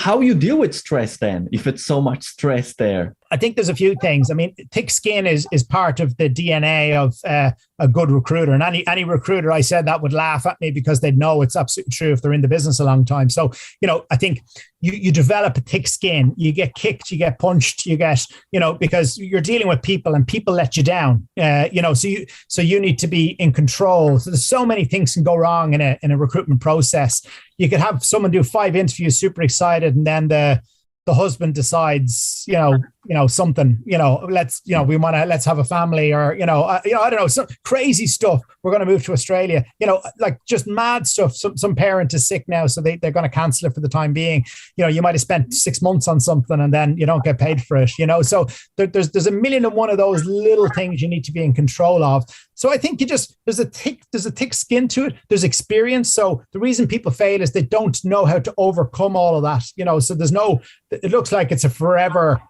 how you deal with stress then, if it's so much stress there? I think there's a few things. I mean, thick skin is part of the DNA of a good recruiter. And any recruiter I said that would laugh at me because they'd know it's absolutely true if they're in the business a long time. So, I think you develop a thick skin. You get kicked, you get punched, you get, because you're dealing with people and people let you down. So you need to be in control. So there's so many things can go wrong in a recruitment process. You could have someone do 5 interviews, super excited, and then the husband decides, something, let's have a family, or, I don't know, some crazy stuff. We're going to move to Australia, like just mad stuff. Some parent is sick now, so they're going to cancel it for the time being. You might have spent 6 months on something and then you don't get paid for it, so there's a million and one of those little things you need to be in control of. So I think there's a thick skin to it. There's experience. So the reason people fail is they don't know how to overcome all of that, so it looks like it's a forever,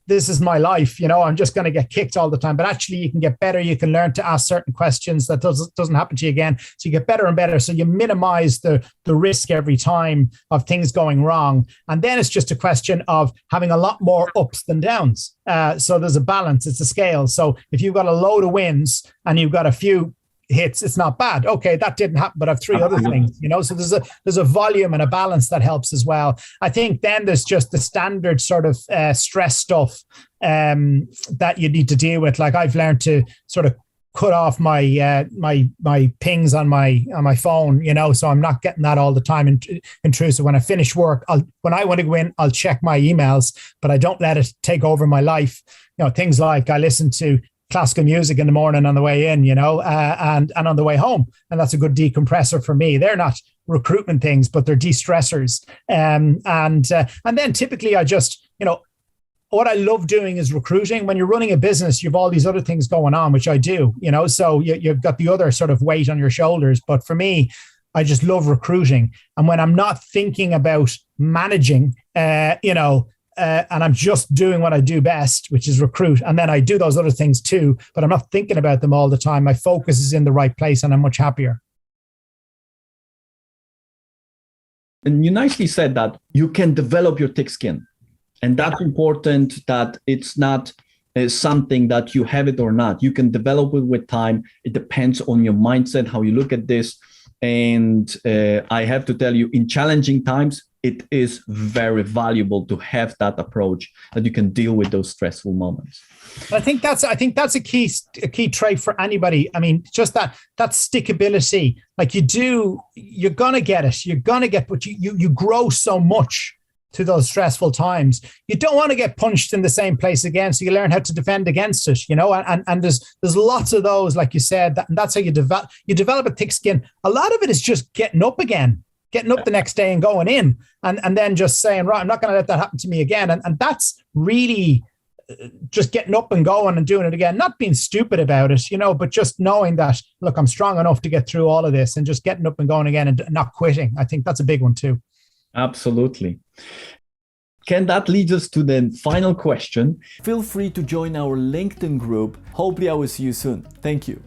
this is my life, I'm just going to get kicked all the time. But actually you can get better. You can learn to ask certain questions that doesn't happen to you again. So you get better and better. So you minimize the risk every time of things going wrong. And then it's just a question of having a lot more ups than downs. So there's a balance. It's a scale. So if you've got a load of wins and you've got a few hits, it's not bad. Okay, that didn't happen, but I have 3 other things, so there's a volume and a balance that helps as well. I think then there's just the standard sort of stress stuff that you need to deal with. Like I've learned to sort of cut off my my pings on my phone, so I'm not getting that all the time intrusive. When I finish work, when I want to go in, I'll check my emails, but I don't let it take over my life. Things like I listen to classical music in the morning on the way in, and on the way home. And that's a good decompressor for me. They're not recruitment things, but they're de-stressors. And then typically I just, what I love doing is recruiting. When you're running a business, you've all these other things going on, which I do, so you've got the other sort of weight on your shoulders. But for me, I just love recruiting. And when I'm not thinking about managing, and I'm just doing what I do best, which is recruit. And then I do those other things too, but I'm not thinking about them all the time. My focus is in the right place and I'm much happier. And you nicely said that you can develop your thick skin. And that's important, that it's not something that you have it or not. You can develop it with time. It depends on your mindset, how you look at this. And I have to tell you, in challenging times, it is very valuable to have that approach, that you can deal with those stressful moments. I think that's a key trait for anybody. I mean, just that stickability. Like you're gonna get it. You're gonna get, but you grow so much to those stressful times. You don't want to get punched in the same place again, so you learn how to defend against it. And there's lots of those, like you said, and that's how you develop a thick skin. A lot of it is just getting up the next day and going in and then just saying, right, I'm not going to let that happen to me again. And that's really just getting up and going and doing it again, not being stupid about it, but just knowing that, look, I'm strong enough to get through all of this, and just getting up and going again and not quitting. I think that's a big one too. Absolutely. Ken, that leads us to the final question. Feel free to join our LinkedIn group. Hopefully I will see you soon. Thank you.